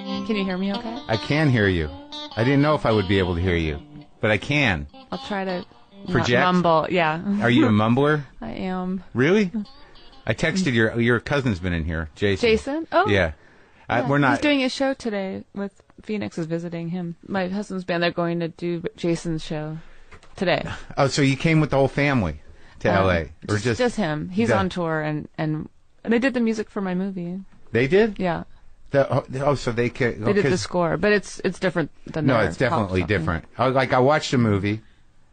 Can you hear me okay? I can hear you. I didn't know if I would be able to hear you, but I can. I'll try to project. Mumble, yeah. Are you a mumbler? I am. Really? I texted your cousin's been in here, Jason. Jason? Oh. Yeah. We're not. He's doing his show today with Phoenix is visiting him. My husband's band, they're going to do Jason's show today. Oh, so you came with the whole family to L.A. or just him. He's on tour and they did the music for my movie. They did? Yeah. So they could. They did the score, but it's different than no, it's definitely different. I watched the movie.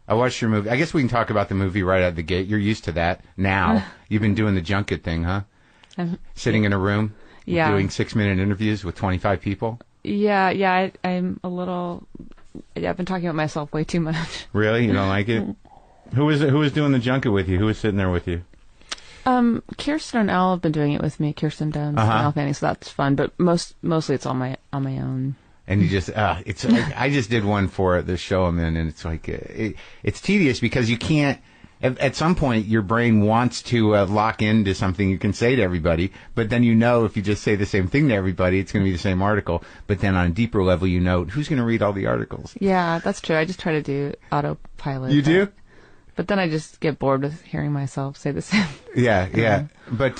I watched your movie. I guess we can talk about the movie right out of the gate. You're used to that now. You've been doing the junket thing, huh? Sitting in a room, doing 6-minute interviews with 25 people. Yeah. I'm a little. I've been talking about myself way too much. Really, you don't like it? Who was doing the junket with you? Who was sitting there with you? Kirsten and Al have been doing it with me. Kirsten Dunst and Al Fanning, so that's fun. But mostly it's on my own. And you just it's like, I just did one for the show I'm in, and it's like it's tedious because you can't. At some point, your brain wants to lock into something you can say to everybody, but then if you just say the same thing to everybody, it's going to be the same article. But then on a deeper level, who's going to read all the articles. Yeah, that's true. I just try to do autopilot. You do? But then I just get bored with hearing myself say the same. Yeah. But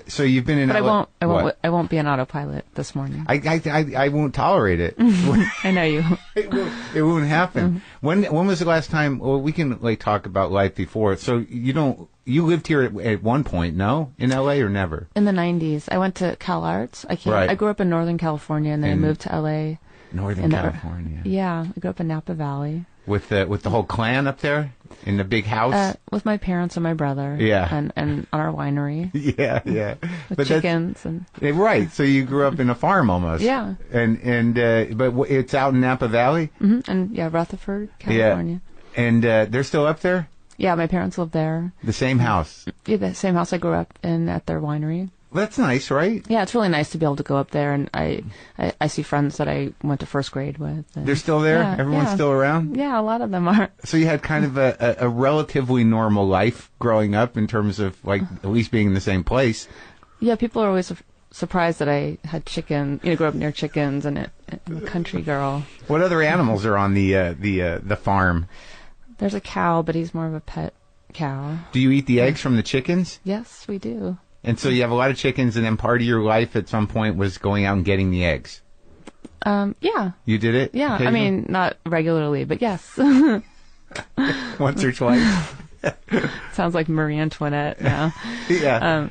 so you've been in. But I won't be an autopilot this morning. I won't tolerate it. I know you. It won't happen. When was the last time? Well, we can talk about life before. So you lived here at one point, no, in L.A. or never? In the 90s, I went to Cal Arts. I grew up in Northern California, and then I moved to L.A. Northern California. Yeah, I grew up in Napa Valley. With the whole clan up there in the big house? With my parents and my brother. Yeah. And on our winery. Yeah. With chickens and. Right. So you grew up in a farm almost. Yeah. But it's out in Napa Valley? Mm-hmm. And Rutherford, California. Yeah. And they're still up there? Yeah, my parents live there. The same house? Yeah, the same house I grew up in at their winery. Well, that's nice, right? Yeah, it's really nice to be able to go up there, and I see friends that I went to first grade with. They're still there? Yeah, everyone's still around? Yeah, a lot of them are. So you had kind of a relatively normal life growing up in terms of, at least being in the same place. Yeah, people are always surprised that I had chicken, grew up near chickens and I'm a country girl. What other animals are on the farm? There's a cow, but he's more of a pet cow. Do you eat the eggs from the chickens? Yes, we do. And so you have a lot of chickens, and then part of your life at some point was going out and getting the eggs. Yeah. You did it? Yeah. I mean, not regularly, but yes. Once or twice. Sounds like Marie Antoinette now. Yeah.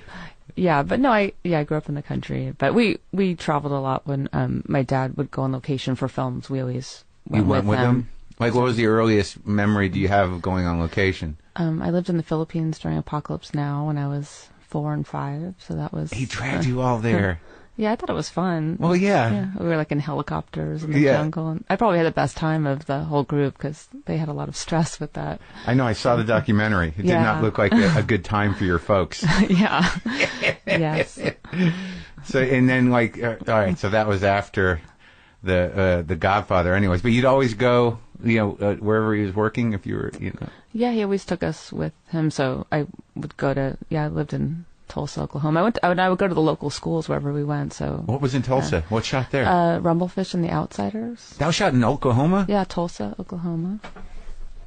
Yeah, but no, I grew up in the country. But we traveled a lot when my dad would go on location for films. We always went with him. What was the earliest memory do you have of going on location? I lived in the Philippines during Apocalypse Now when I was 4 and 5, so that was. He dragged you all there. Yeah, I thought it was fun. Well, yeah. We were in helicopters in the jungle, and I probably had the best time of the whole group because they had a lot of stress with that. I know. I saw the documentary. It did not look like a good time for your folks. Yeah. Yes. So and then all right. So that was after the Godfather, anyways. But you'd always go, wherever he was working if you were, Yeah, he always took us with him. So I would go to. I lived in Tulsa, Oklahoma. I would go to the local schools wherever we went. So what was in Tulsa? What shot there? Rumblefish and the Outsiders. That was shot in Oklahoma? Yeah, Tulsa, Oklahoma.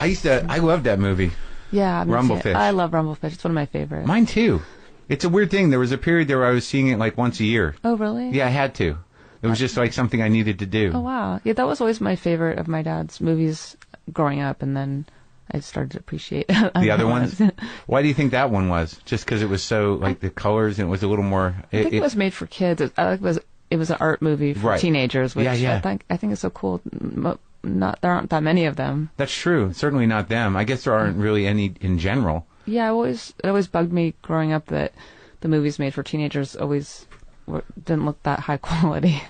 I loved that movie. Yeah, Rumblefish. I love Rumblefish. It's one of my favorites. Mine too. It's a weird thing. There was a period there where I was seeing it once a year. Oh, really? Yeah, I had to. It was just something I needed to do. Oh, wow. Yeah, that was always my favorite of my dad's movies growing up, and then I started to appreciate the other ones. Why do you think that one was? Just because it was so, the colors, and it was a little more. I think it was made for kids. It was an art movie for teenagers, which I think is so cool. There aren't that many of them. That's true. Certainly not them. I guess there aren't really any in general. Yeah, it always bugged me growing up that the movies made for teenagers always didn't look that high quality.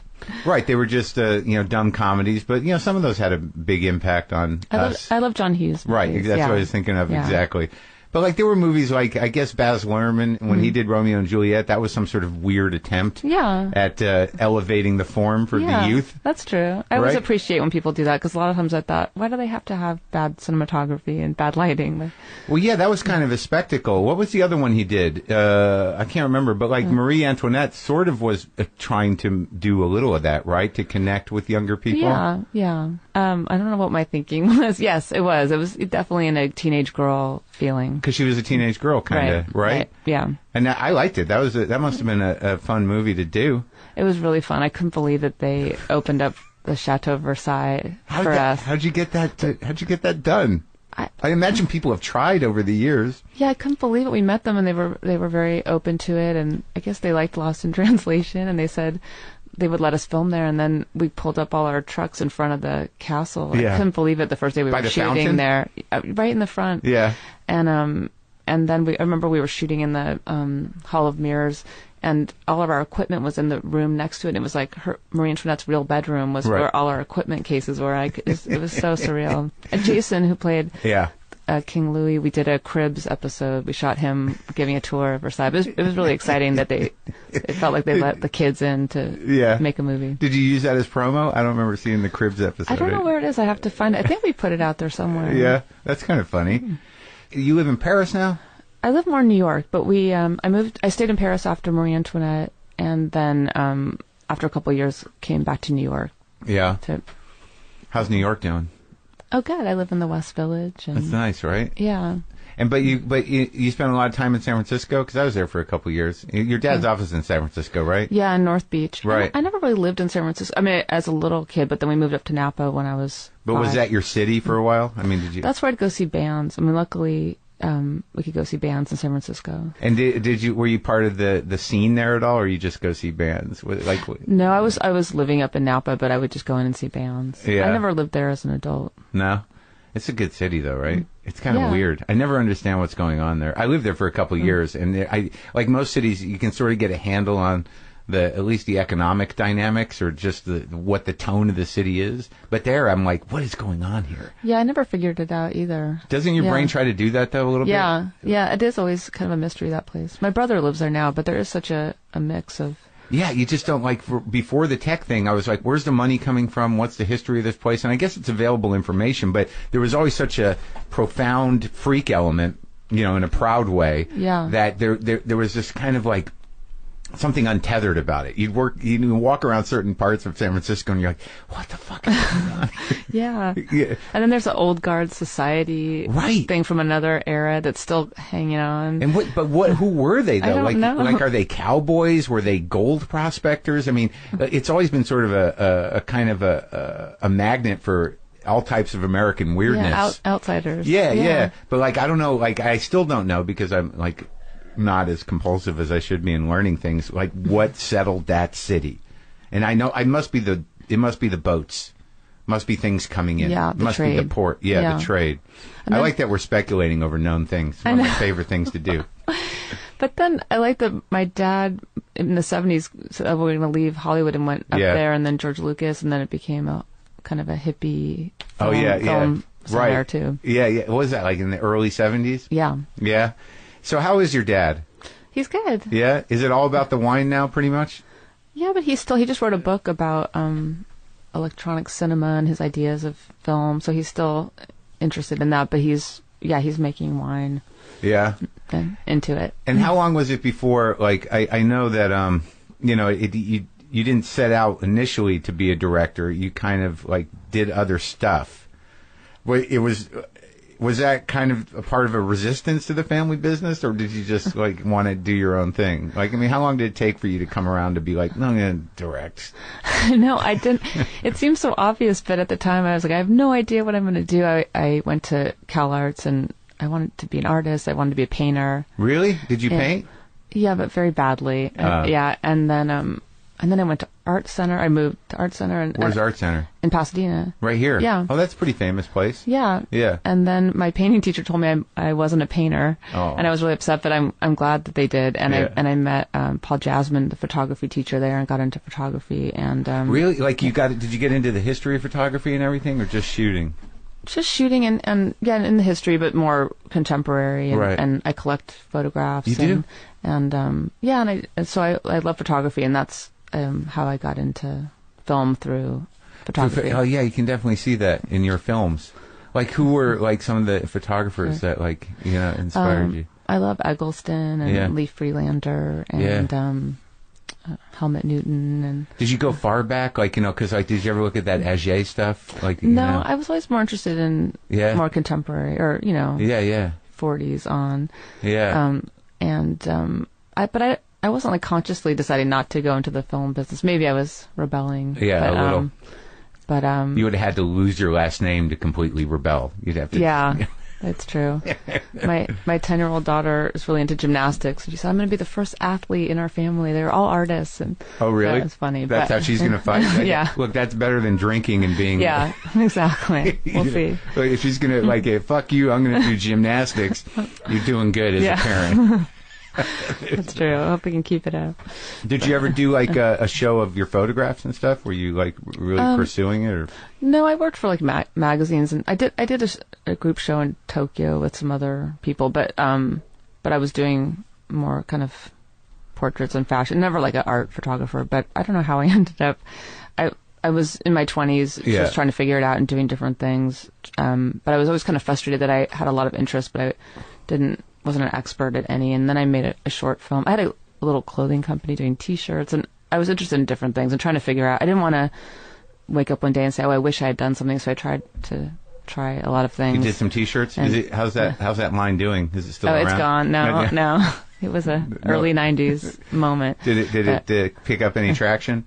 Right, they were just dumb comedies, but some of those had a big impact on us. I love John Hughes movies. Right, that's what I was thinking of exactly. But like there were movies like, I guess Baz Luhrmann, when he did Romeo and Juliet, that was some sort of weird attempt at elevating the form for the youth. That's true. I always appreciate when people do that, because a lot of times I thought, why do they have to have bad cinematography and bad lighting? Like, well, yeah, that was kind of a spectacle. What was the other one he did? I can't remember, but like Marie Antoinette sort of was trying to do a little of that, right? To connect with younger people. Yeah. I don't know what my thinking was. Yes, it was. It was definitely in a teenage girl feeling. Because she was a teenage girl, kind of, right? Yeah. And I liked it. That must have been a fun movie to do. It was really fun. I couldn't believe that they opened up the Chateau Versailles for us. How'd you get that done? I imagine people have tried over the years. Yeah, I couldn't believe it. We met them and they were very open to it, and I guess they liked Lost in Translation, and they said they would let us film there, and then we pulled up all our trucks in front of the castle. I couldn't believe it the first day we were shooting fountain? There. Right in the front. Yeah. And then I remember we were shooting in the Hall of Mirrors, and all of our equipment was in the room next to it. And it was like Marie Antoinette's real bedroom was where all our equipment cases were. It was so surreal. And Jason, who played King Louis, we did a Cribs episode. We shot him giving a tour of Versailles. It was really exciting that it felt like they let the kids in to make a movie. Did you use that as promo? I don't remember seeing the Cribs episode. I don't know where it is. I have to find it. I think we put it out there somewhere. Yeah, that's kind of funny. You live in Paris now? I live more in New York, but I stayed in Paris after Marie Antoinette, and then after a couple of years came back to New York. Yeah. How's New York doing? Oh, good. I live in the West Village. And, that's nice, right? Yeah. And but you spent a lot of time in San Francisco, because I was there for a couple of years. Your dad's office is in San Francisco, right? Yeah, in North Beach. Right. I never really lived in San Francisco. I mean, as a little kid, but then we moved up to Napa when I was 5. Was that your city for a while? I mean, did you? That's where I'd go see bands. I mean, luckily we could go see bands in San Francisco. And were you part of the scene there at all, or you just go see bands? No, I was living up in Napa, but I would just go in and see bands. Yeah. I never lived there as an adult. No. It's a good city, though, right? It's kind of weird. I never understand what's going on there. I lived there for a couple of years, and like most cities, you can sort of get a handle on at least the economic dynamics, or just what the tone of the city is. But there, I'm like, what is going on here? Yeah, I never figured it out either. Doesn't your brain try to do that, though, a little bit? Yeah, it is always kind of a mystery, that place. My brother lives there now, but there is such a mix of... Yeah, you just don't before the tech thing, I was like, where's the money coming from? What's the history of this place? And I guess it's available information, but there was always such a profound freak element, in a proud way, that there was this kind of like something untethered about it. You'd walk around certain parts of San Francisco and you're like, what the fuck is going on? Yeah. And then there's the old guard society thing from another era that's still hanging on. And who were they though? I don't know. Like, are they cowboys? Were they gold prospectors? I mean, it's always been sort of a kind of a magnet for all types of American weirdness. Outsiders. Yeah. But like, I don't know, like, I still don't know, because I'm like, not as compulsive as I should be in learning things, like what settled that city. And I know it must be the boats, must be things coming in, must trade. Be the port, the trade. I like that we're speculating over known things. One of my favorite things to do. But then I like that my dad in the 70s said, oh, we're going to leave Hollywood, and went up there, and then George Lucas, and then it became a kind of a hippie film center too. Yeah. What was that, like in the early 70s? Yeah. So how is your dad? He's good. Yeah? Is it all about the wine now, pretty much? Yeah, but he just wrote a book about electronic cinema and his ideas of film, so he's still interested in that, but he's making wine. Yeah. And into it. And how long was it before, like, I know that, you didn't set out initially to be a director, you kind of, like, did other stuff. Was that kind of a part of a resistance to the family business, or did you just like want to do your own thing? Like, I mean, how long did it take for you to come around to be like, no, I'm going to direct? No, I didn't. It seems so obvious, but at the time I was like, I have no idea what I'm going to do. I went to Cal Arts, and I wanted to be an artist. I wanted to be a painter. Really? Did you paint? Yeah, but very badly. And then I went to Art Center. I moved to Art Center. Where's Art Center? In Pasadena. Right here? Yeah. Oh, that's a pretty famous place. Yeah. Yeah. And then my painting teacher told me I wasn't a painter. Oh. And I was really upset, but I'm glad that they did. And I met Paul Jasmine, the photography teacher there, and got into photography. And really? Like, did you get into the history of photography and everything, or just shooting? Just shooting and yeah, in the history, but more contemporary. And, Right. and I collect photographs. You do? So I love photography, and that's how I got into film through photography. Oh yeah, you can definitely see that in your films. Like, who were like some of the photographers that like inspired you? I love Eggleston and Lee Freelander and Helmut Newton. And did you go far back? Like, because like, did you ever look at that Auger stuff? Like, no, I was always more interested in more contemporary or 40s on. Yeah. I wasn't like consciously deciding not to go into the film business. Maybe I was rebelling. Yeah, a little. But you would have had to lose your last name to completely rebel. You'd have to. Yeah, that's true. My 10-year-old daughter is really into gymnastics, and she said, "I'm going to be the first athlete in our family. They're all artists." And oh, really? That's funny. That's how she's going to fight. Yeah. Look, that's better than drinking and being. Yeah, exactly. We'll see. Look, if she's going to fuck you, I'm going to do gymnastics. You're doing good as a parent. That's true. I hope we can keep it up. Did you ever do like a show of your photographs and stuff? Were you like really pursuing it? Or? No, I worked for like magazines, and I did a group show in Tokyo with some other people, but I was doing more kind of portraits and fashion, never like an art photographer. But I don't know how I ended up. I was in my 20s, just trying to figure it out and doing different things. But I was always kind of frustrated that I had a lot of interest, but I wasn't an expert at any. And then I made a short film. I had a little clothing company doing T-shirts, and I was interested in different things and trying to figure out. I didn't want to wake up one day and say, "Oh, I wish I had done something." So I tried to try a lot of things. You did some T-shirts. How's that line doing? Is it still around? Oh, it's gone. No. It was a early '90s moment. Did it pick up any traction?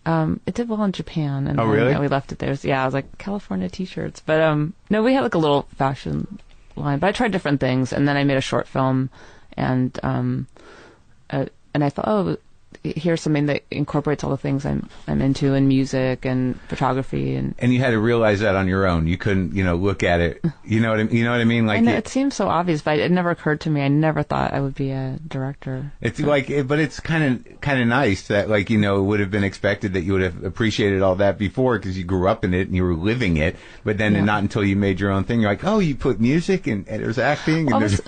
It did well in Japan. And really? We left it there. So, I was like, California T-shirts. But no, we had like a little fashion line. But I tried different things, and then I made a short film, and I thought, oh, here's something that incorporates all the things I'm into in music and photography, and you had to realize that on your own. You couldn't, look at it. You know what I mean? Like, it seems so obvious, but it never occurred to me. I never thought I would be a director. It's but it's kind of nice that it would have been expected that you would have appreciated all that before because you grew up in it and you were living it. But then not until you made your own thing, you're like, oh, you put music and there's acting. And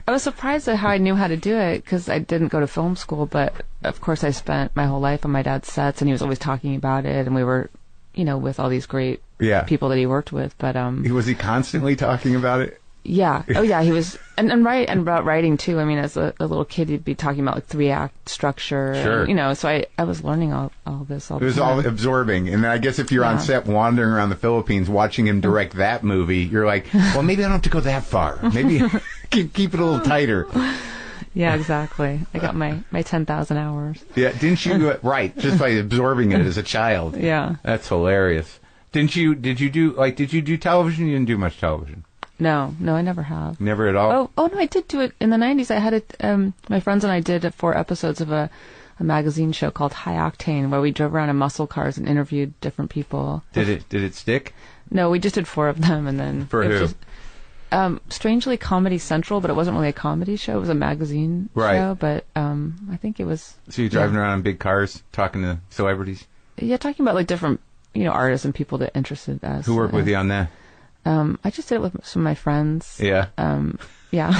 I was surprised at how I knew how to do it because I didn't go to film school, but of course I spent my whole life on my dad's sets, and he was always talking about it, and we were, with all these great people that he worked with. But was he constantly talking about it? Yeah. Oh, yeah. He was, and about writing too. I mean, as a little kid, he'd be talking about like 3-act structure. Sure. And, so I was learning all this. It was all absorbing, and I guess if you're on set wandering around the Philippines watching him direct that movie, you're like, well, maybe I don't have to go that far. Maybe keep it a little tighter. Yeah, exactly. I got my 10,000 hours. Yeah, didn't you? Right, just by absorbing it as a child. Yeah, that's hilarious. Did you do television? You didn't do much television. No, I never have. Never at all. Oh no, I did do it in the 90s. I had it. My friends and I did 4 episodes of a magazine show called High Octane, where we drove around in muscle cars and interviewed different people. Did it stick? No, we just did 4 of them, and then for who? Strangely Comedy Central, but it wasn't really a comedy show. It was a magazine show, but I think it was... So you're driving around in big cars, talking to celebrities? Yeah, talking about like different, artists and people that interested us. Who worked with you on that? I just did it with some of my friends. Yeah. Yeah.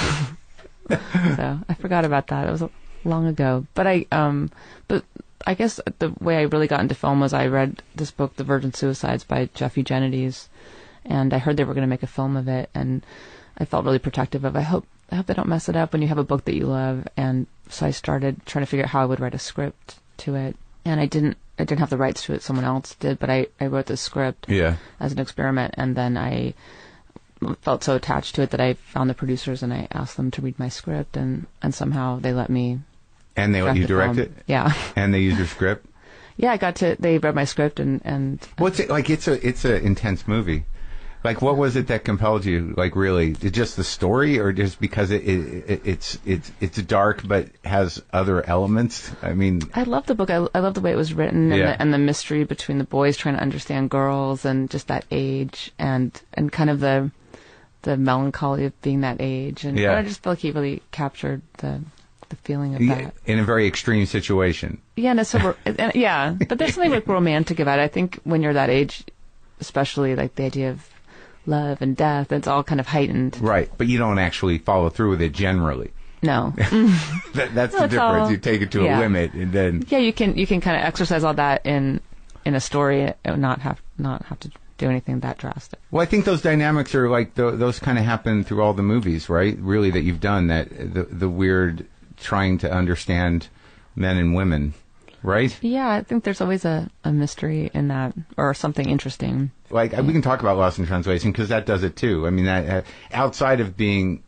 So I forgot about that. It was long ago. But I guess the way I really got into film was I read this book, The Virgin Suicides by Jeff Eugenides, and I heard they were going to make a film of it, and I felt really protective of it. I hope they don't mess it up when you have a book that you love. And so I started trying to figure out how I would write a script to it, and I didn't have the rights to it. Someone else did, but I wrote the script as an experiment, and then I felt so attached to it that I found the producers and I asked them to read my script, and somehow they let me. And they let you direct it? Yeah. And they used your script? Yeah, they read my script and what's it like? It's a intense movie. Like, what was it that compelled you? Like, really, just the story, or just because it's dark but has other elements? I mean, I love the book. I love the way it was written, and the mystery between the boys trying to understand girls, and just that age, and kind of the melancholy of being that age, and I just felt like he really captured the feeling of that in a very extreme situation. Yeah, but there's something like romantic about it. I think when you're that age, especially like the idea of love and death. It's all kind of heightened. Right, but you don't actually follow through with it generally. No. That's the difference. You take it to a limit, and then you can kind of exercise all that in a story and not have to do anything that drastic. Well, I think those dynamics are like those kind of happen through all the movies, right? Really, that you've done, that the weird trying to understand men and women, right? Yeah, I think there's always a mystery in that, or something interesting. Like we can talk about Lost in Translation because that does it too. I mean, that outside of being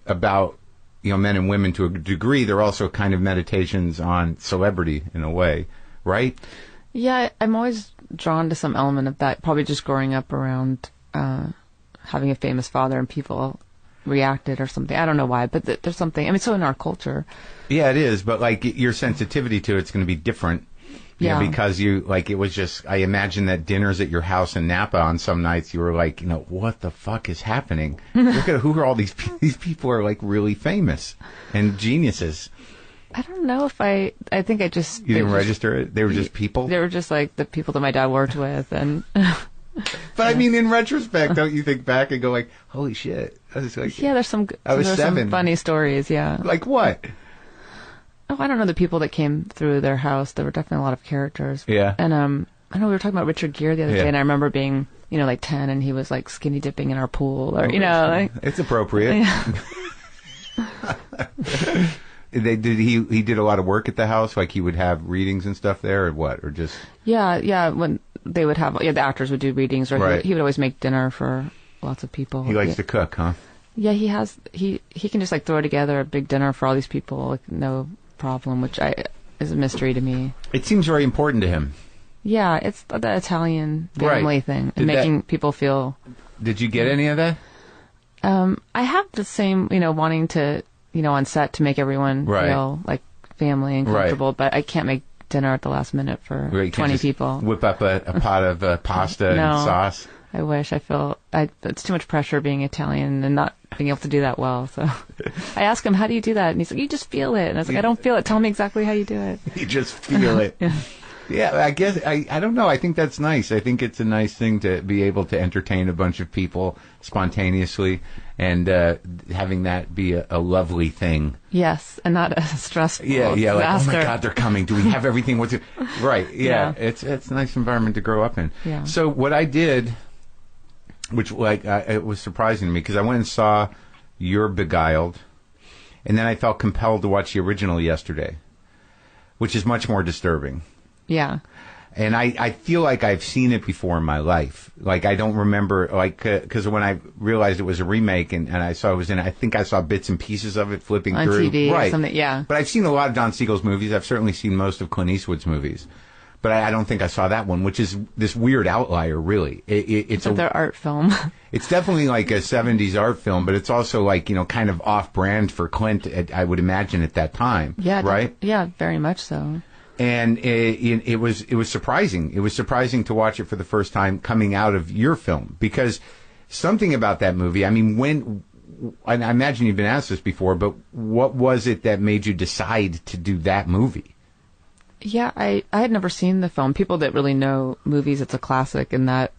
about men and women to a degree, they're also kind of meditations on celebrity in a way, right? Yeah, I'm always drawn to some element of that. Probably just growing up around having a famous father and people reacted or something. I don't know why, but there's something. I mean, so in our culture. Yeah, it is. But like your sensitivity to it's going to be different. Yeah, because it was just, I imagine that dinners at your house in Napa on some nights, you were like, what the fuck is happening? Look at who are all these people are like really famous and geniuses. I don't know if I think I just... You didn't register it? They were just people? They were just like the people that my dad worked with. And but I mean, in retrospect, don't you think back and go like, holy shit. I was like, yeah, there's some funny stories, yeah. Like what? Oh, I don't know the people that came through their house. There were definitely a lot of characters. Yeah. And I know we were talking about Richard Gere the other day, and I remember being, like 10, and he was like skinny dipping in our pool, or like it's appropriate. Yeah. He did a lot of work at the house, like he would have readings and stuff there, or what, or just yeah when they would have the actors would do readings, or right. he would always make dinner for lots of people. He likes to cook, huh? Yeah, he can just like throw together a big dinner for all these people, like no problem, which is a mystery to me. It seems very important to him. Yeah, it's the Italian family thing, and making people feel. Did you get any of that? I have the same, wanting to, on set to make everyone feel like family and comfortable, but I can't make dinner at the last minute for 20 people. Whip up a pot of pasta and sauce. I wish. I feel it's too much pressure being Italian and not being able to do that well. So I asked him, how do you do that? And he's like, you just feel it. And I was like, I don't feel it. Tell me exactly how you do it. You just feel it. Yeah, I guess, I don't know. I think that's nice. I think it's a nice thing to be able to entertain a bunch of people spontaneously and having that be a lovely thing. Yes, and not a stressful disaster. Like, oh my God, they're coming. Do we have everything? Right, yeah. It's a nice environment to grow up in. Yeah. So what I did, which it was surprising to me, because I went and saw You're Beguiled, and then I felt compelled to watch the original yesterday, which is much more disturbing. Yeah. And I feel like I've seen it before in my life. Like, I don't remember, because when I realized it was a remake and I saw it was I think I saw bits and pieces of it flipping on through. TV right. Or something, yeah. But I've seen a lot of Don Siegel's movies. I've certainly seen most of Clint Eastwood's movies. But I don't think I saw that one, which is this weird outlier, really. It's their art film. It's definitely like a 70s art film, but it's also like, kind of off-brand for Clint, I would imagine, at that time. Yeah. Right? Yeah, very much so. And it was surprising. It was surprising to watch it for the first time coming out of your film, because something about that movie, I mean, I imagine you've been asked this before, but what was it that made you decide to do that movie? Yeah, I had never seen the film. People that really know movies, it's a classic in that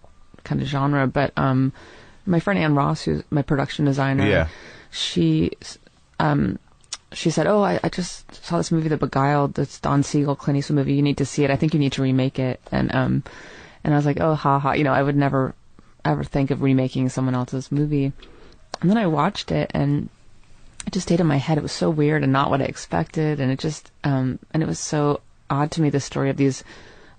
kind of genre. But my friend Ann Ross, who's my production designer, she said, "Oh, I just saw this movie, The Beguiled. It's Don Siegel, Clint Eastwood movie. You need to see it. I think you need to remake it." And I was like, "Oh, ha ha." I would never ever think of remaking someone else's movie. And then I watched it, and it just stayed in my head. It was so weird and not what I expected, and it just and it was so odd to me, the story of these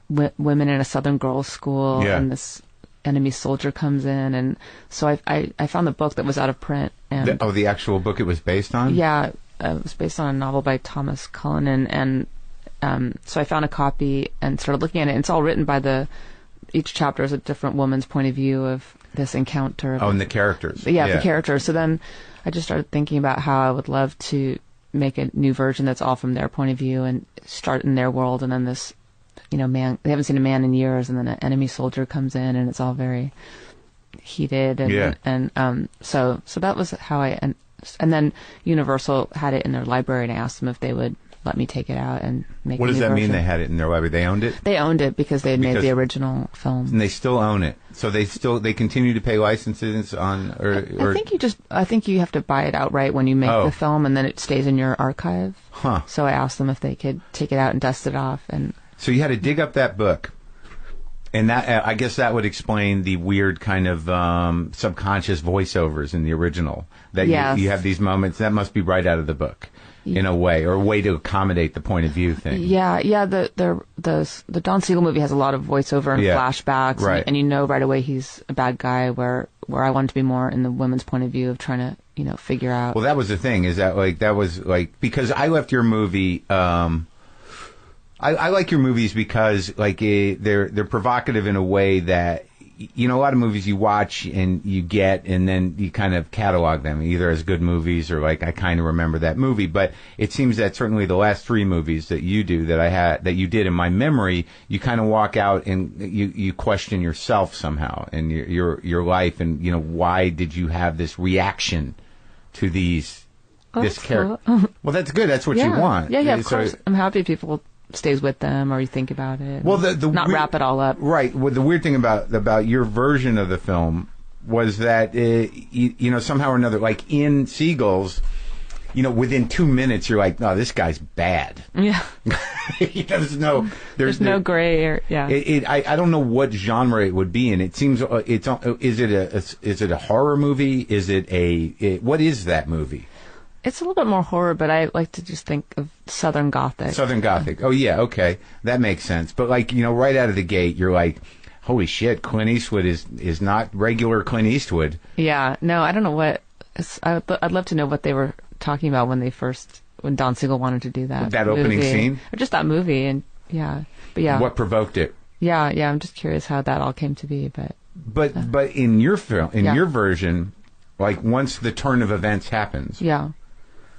women in a Southern girls' school, and this enemy soldier comes in, and so I found the book that was out of print. And the actual book it was based on? Yeah. It was based on a novel by Thomas Cullinan, and so I found a copy and started looking at it. And it's all written by each chapter is a different woman's point of view of this encounter. And the characters. Yeah, the characters. So then I just started thinking about how I would love to make a new version that's all from their point of view and start in their world. And then this, man, they haven't seen a man in years, and then an enemy soldier comes in, and it's all very heated. And so that was how and then Universal had it in their library, and I asked them if they would let me take it out and make. What does that mean? version. They had it in their library. They owned it. They owned it because they had made the original film, and they still own it. So they continue to pay licenses on. I think you have to buy it outright when you make the film, and then it stays in your archive. Huh. So I asked them if they could take it out and dust it off, and so you had to dig up that book. And that, I guess that would explain the weird kind of subconscious voiceovers in the original. That you have these moments. That must be right out of the book, in a way, or a way to accommodate the point of view thing. Yeah. The Don Siegel movie has a lot of voiceover and flashbacks, right. and you know right away he's a bad guy. Where I wanted to be more in the women's point of view of trying to figure out. Well, that was the thing. Is that because I left your movie. I like your movies because they're provocative in a way that a lot of movies you watch and you get and then you kind of catalog them either as good movies or I kind of remember that movie. But it seems that certainly the last 3 movies that you do that you did in my memory, you kind of walk out and you question yourself somehow and your life and why did you have this reaction to this character? Cool. Well, that's good. That's what you want. Yeah. Of course, I'm happy people stays with them or you think about it. Well, not wrap it all up. Right. Well, the weird thing about your version of the film was that somehow or another, like in Siegel's, within 2 minutes you're like, no, this guy's bad. Yeah. There's no gray area. Yeah. I don't know what genre it would be in. It seems is it a horror movie? Is it what is that movie? It's a little bit more horror, but I like to just think of Southern Gothic. Southern Gothic. Oh, yeah, okay. That makes sense. But, right out of the gate, you're like, holy shit, Clint Eastwood is not regular Clint Eastwood. Yeah. No, I don't know what... I'd love to know what they were talking about when Don Siegel wanted to do that. That opening scene? Or just that movie, and yeah. But yeah. What provoked it? Yeah, I'm just curious how that all came to be, But in your film, your version, once the turn of events happens... Yeah.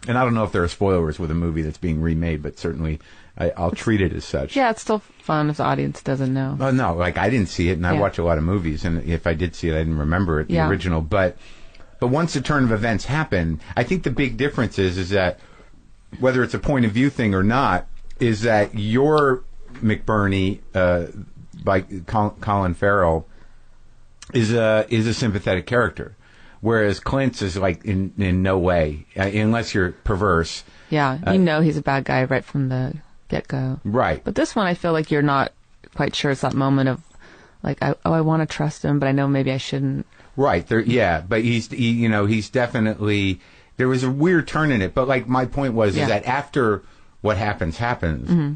And I don't know if there are spoilers with a movie that's being remade, but certainly I'll treat it as such. Yeah, it's still fun if the audience doesn't know. Oh, no, I didn't see it, and I watch a lot of movies, and if I did see it, I didn't remember it, the original. But once the turn of events happen, I think the big difference is that, whether it's a point of view thing or not, is that your McBurney, by Colin Farrell, is a sympathetic character. Whereas Clint's is in no way, unless you're perverse. Yeah, he's a bad guy right from the get-go. Right. But this one, I feel like you're not quite sure. It's that moment of, I want to trust him, but I know maybe I shouldn't. Right. But he's definitely, there was a weird turn in it. But my point was is that after what happens, mm-hmm.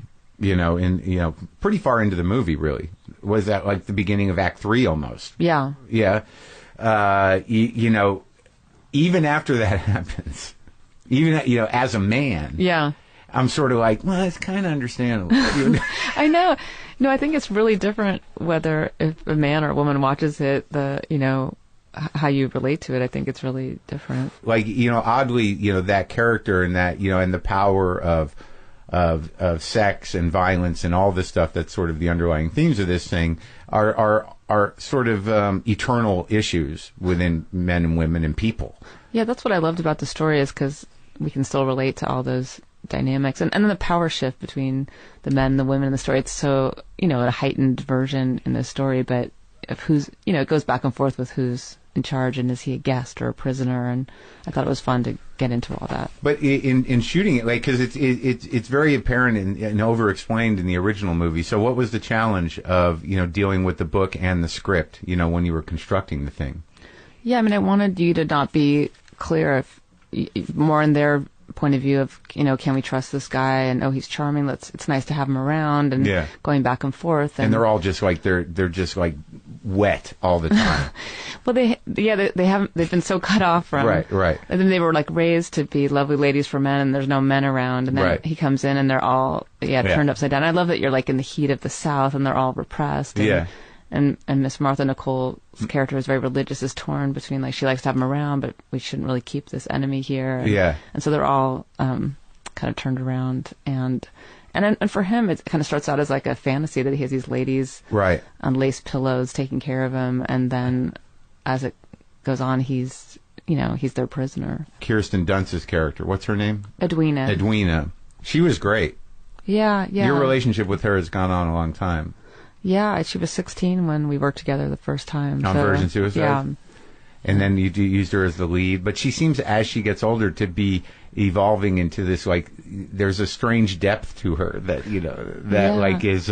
Pretty far into the movie, really. Was that the beginning of Act 3 almost? Yeah. Yeah. Even after that happens, as a man, I'm sort of well, it's kind of understandable. I know. No, I think it's really different whether if a man or a woman watches it, how you relate to it. I think it's really different. Oddly, that character and that, and the power of sex and violence and all this stuff that's sort of the underlying themes of this thing are sort of eternal issues within men and women and people. Yeah, that's what I loved about the story is because we can still relate to all those dynamics. And then the power shift between the men and the women in the story. It's so, a heightened version in the story, but of who's, it goes back and forth with who's in charge and is he a guest or a prisoner, and I thought it was fun to get into all that. But in shooting it, because it's very apparent and over explained in the original movie. So what was the challenge of dealing with the book and the script when you were constructing the thing? Yeah, I wanted you to not be clear if more in their point of view of can we trust this guy, and he's charming, it's nice to have him around, and going back and forth, and they're all just they're just wet all the time. Well, they've been so cut off from right, and then they were raised to be lovely ladies for men, and there's no men around, and then he comes in and they're all turned upside down. I love that you're in the heat of the South and they're all repressed. And Miss Martha Nicole's character is very religious, is torn between she likes to have him around, but we shouldn't really keep this enemy here. And so they're all kind of turned around, and for him it kind of starts out as a fantasy that he has these ladies on lace pillows taking care of him, and then as it goes on, he's their prisoner. Kirsten Dunst's character, what's her name? Edwina. She was great. Yeah. Your relationship with her has gone on a long time. Yeah, she was 16 when we worked together the first time. On Virgin Suicide? Yeah. And then you used her as the lead. But she seems, as she gets older, to be evolving into this, like, there's a strange depth to her that, like there's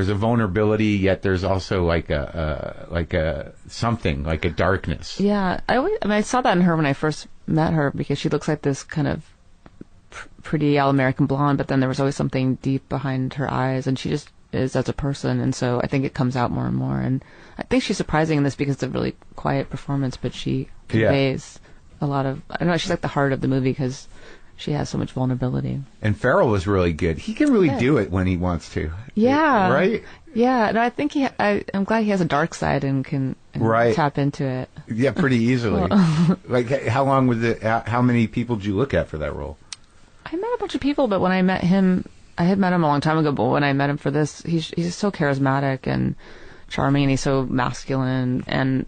a vulnerability, yet there's also like a something, like a darkness. Yeah. I saw that in her when I first met her, because she looks like this kind of pretty all-American blonde, but then there was always something deep behind her eyes, and she just is as a person, and so I think it comes out more and more. And I think she's surprising in this because it's a really quiet performance, but she conveys a lot of, I don't know, she's like the heart of the movie because she has so much vulnerability. And Farrell was really good. He can really do it when he wants to. Yeah. Right? Yeah. No, I think I'm glad he has a dark side and can tap into it. Yeah, pretty easily. Like, how long was it? How many people did you look at for that role? I met a bunch of people, but when I met him, I had met him a long time ago, but when I met him for this, he's so charismatic and charming, and he's so masculine. And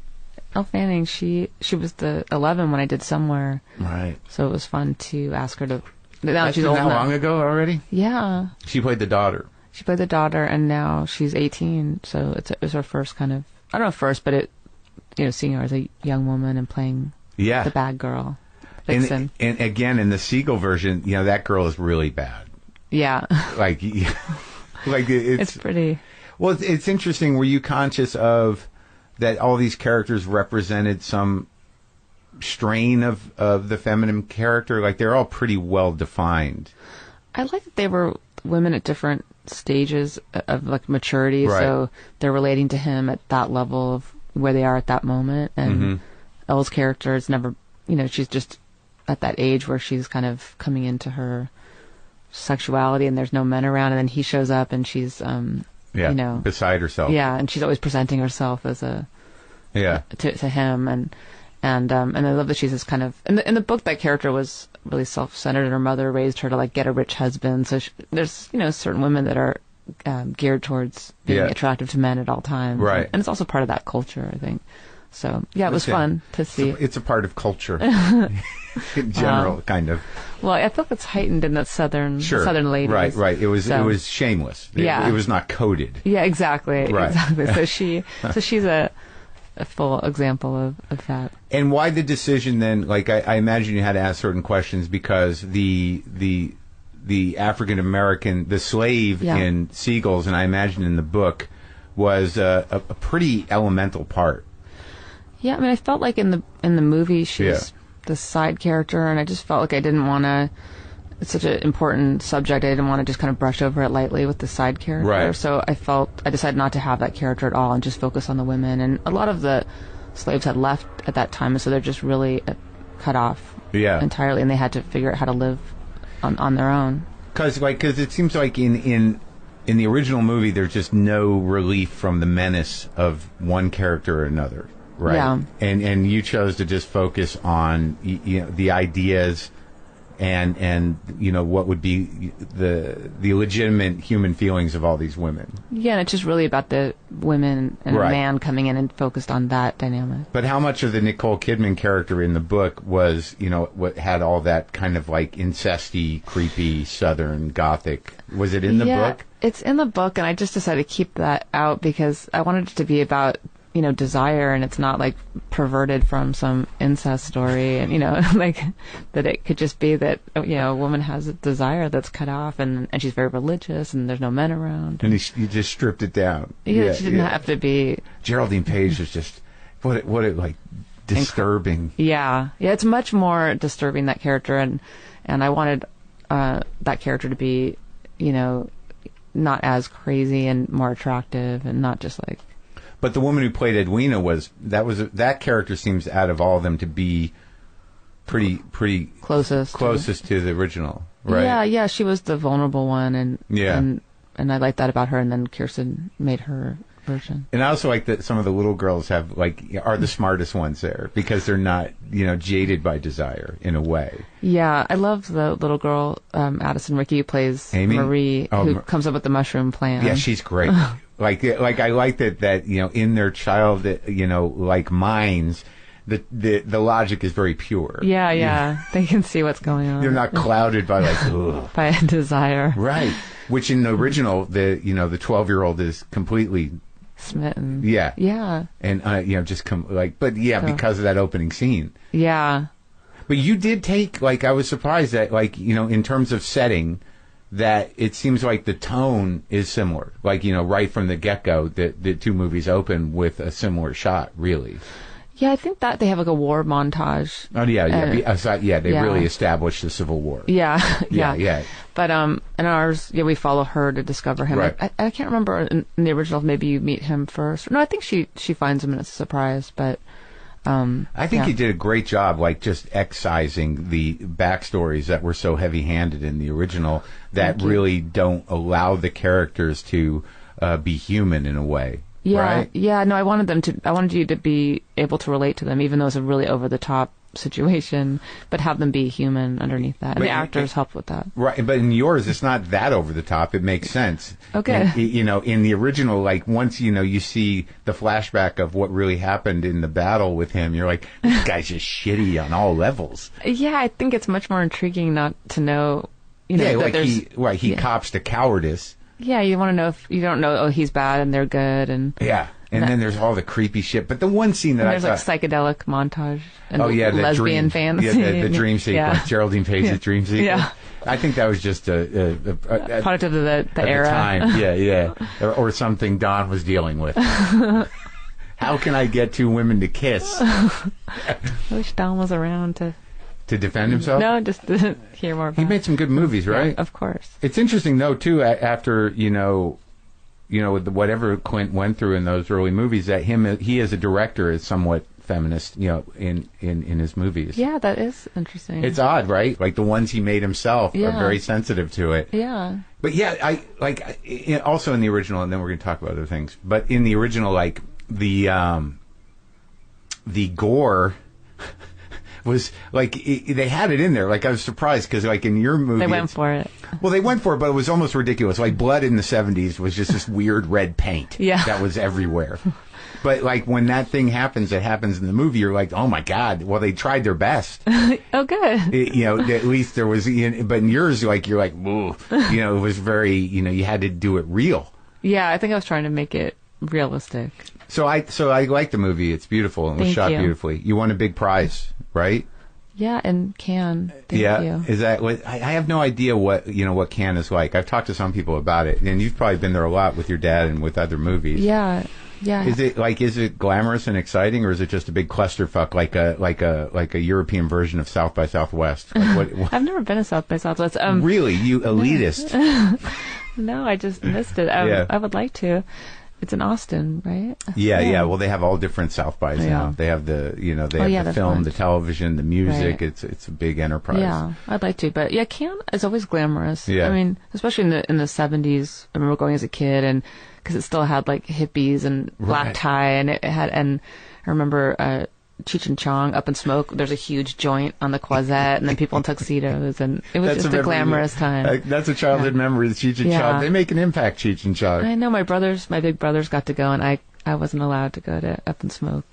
Elle Fanning, she was the 11 when I did Somewhere. Right. So it was fun to ask her to... That's been that long ago already? Yeah. She played the daughter. She played the daughter, and now she's 18, so it was her first kind of... I don't know first, but seeing her as a young woman and playing the bad girl. Vixen. And again, in the Siegel version, that girl is really bad. Yeah. Like it's pretty. Well, it's interesting. Were you conscious of that all these characters represented some strain of the feminine character? Like, they're all pretty well defined. I like that they were women at different stages of like maturity. Right. So they're relating to him at that level of where they are at that moment. And Elle's character is never, she's just at that age where she's kind of coming into her sexuality, and there's no men around, and then he shows up, and she's beside herself. Yeah, and she's always presenting herself as to him, and I love that she's this kind of in the book, that character was really self-centered, and her mother raised her to like get a rich husband. So there's certain women that are geared towards being attractive to men at all times, right? And it's also part of that culture, I think. So yeah, it was fun to see. It's a part of culture in general, kind of. Well, I feel it's heightened in that southern ladies. Right. It was shameless. It was not coded. Yeah, exactly. Right. Exactly. So she's a full example of that. And why the decision then? Like, I imagine you had to ask certain questions because the African American, the slave in Siegel's, and I imagine in the book, was a pretty elemental part. Yeah, I mean, I felt like in the movie she's the side character, and I just felt like I didn't want to. It's such an important subject. I didn't want to just kind of brush over it lightly with the side character. Right. So I decided not to have that character at all and just focus on the women. And a lot of the slaves had left at that time, so they're just really cut off entirely, and they had to figure out how to live on their own. Because it seems like in the original movie, there's just no relief from the menace of one character or another. Right. Yeah. And you chose to just focus on the ideas and what would be the legitimate human feelings of all these women. Yeah, and it's just really about the women and a man coming in and focused on that dynamic. But how much of the Nicole Kidman character in the book was, what had all that kind of like incesty, creepy, Southern Gothic? Was it in the book? It's in the book, and I just decided to keep that out because I wanted it to be about desire, and it's not like perverted from some incest story, and like that it could just be that a woman has a desire that's cut off, and she's very religious, and there's no men around, and you just stripped it down. She didn't have to be. Geraldine Page was just what it like disturbing. Yeah, it's much more disturbing, that character, and I wanted that character to be not as crazy and more attractive, and not just like. But the woman who played Edwina that character seems out of all of them to be pretty closest to the original, right? Yeah, she was the vulnerable one, and I liked that about her. And then Kirsten made her version. And I also like that some of the little girls are the smartest ones there because they're not jaded by desire in a way. Yeah, I love the little girl Addison Rickey, who plays Amy? Marie, who comes up with the mushroom plan. Yeah, she's great. Like I like that in their child like minds, the logic is very pure. Yeah. They can see what's going on. They're not clouded by like by a desire. Right. Which in the original, the 12-year-old is completely smitten. Yeah. Yeah. And just because of that opening scene. Yeah. But you did take, like, I was surprised that, like, in terms of setting, that it seems like the tone is similar. Like, right from the get-go, the two movies open with a similar shot, really. Yeah, I think that they have like a war montage. Oh, yeah. They really established the Civil War. Yeah. But in ours, we follow her to discover him. Right. I can't remember in the original, maybe you meet him first. No, I think she finds him and it's a surprise, but... I think he did a great job, like, just excising the backstories that were so heavy-handed in the original that really don't allow the characters to be human in a way. Yeah, right? Yeah. No, I wanted you to be able to relate to them, even though it's a really over-the-top situation, but have them be human underneath that. And the actors help with that. Right, but in yours, it's not that over the top. It makes sense. Okay. And, in the original, like, once, you see the flashback of what really happened in the battle with him, you're like, this guy's just shitty on all levels. Yeah, I think it's much more intriguing not to know, he cops to cowardice. Yeah, you want to know if you don't know, he's bad and they're good. And And then there's all the creepy shit. But the one scene that there's like psychedelic montage and the lesbian fantasy. Yeah, the dream sequence. Yeah. Geraldine Page's dream sequence. Yeah. I think that was just a product of the era. The time. Yeah. Or something Don was dealing with. How can I get two women to kiss? I wish Don was around to defend himself? No, just to hear more about He made some good movies, right? Yeah, of course. It's interesting, though, too, after, with whatever Clint went through in those early movies, that he as a director is somewhat feminist, in his movies. Yeah, that is interesting. It's odd, right? Like the ones he made himself are very sensitive to it. Yeah. But also in the original, and then we're going to talk about other things. But in the original, like the gore was like they had it in there. Like I was surprised because like in your movie they went for it. Well, they went for it, but it was almost ridiculous. Like blood in the 70s was just this weird red paint that was everywhere. But like when that thing happens, that happens in the movie, you're like, oh my God! Well, they tried their best. Oh, good. At least there was. But in yours, like you're like, whoa. It was very. You had to do it real. Yeah, I think I was trying to make it realistic. So I like the movie. It's beautiful and was shot beautifully. You won a big prize, right? Yeah, and Cannes. Thank you. Is that what? I have no idea what what Cannes is like. I've talked to some people about it, and you've probably been there a lot with your dad and with other movies. Yeah. Is it glamorous and exciting, or is it just a big clusterfuck like a European version of South by Southwest? Like what? I've never been to South by Southwest. Really, you elitist? No, I just missed it. I would like to. It's in Austin, right? Yeah. Well, they have all different South bys now. They have the the film, the television, the music. Right. It's a big enterprise. Yeah, I'd like to, but Cannes is always glamorous. Yeah. I mean, especially in the 70s. I remember going as a kid, and because it still had like hippies and black tie, and I remember Cheech and Chong, Up in Smoke. There's a huge joint on the Croisette, and then people in tuxedos, and it was just a glamorous time. That's a childhood memory. Cheech and Chong. They make an impact. Cheech and Chong. I know my big brothers got to go, and I wasn't allowed to go to Up in Smoke.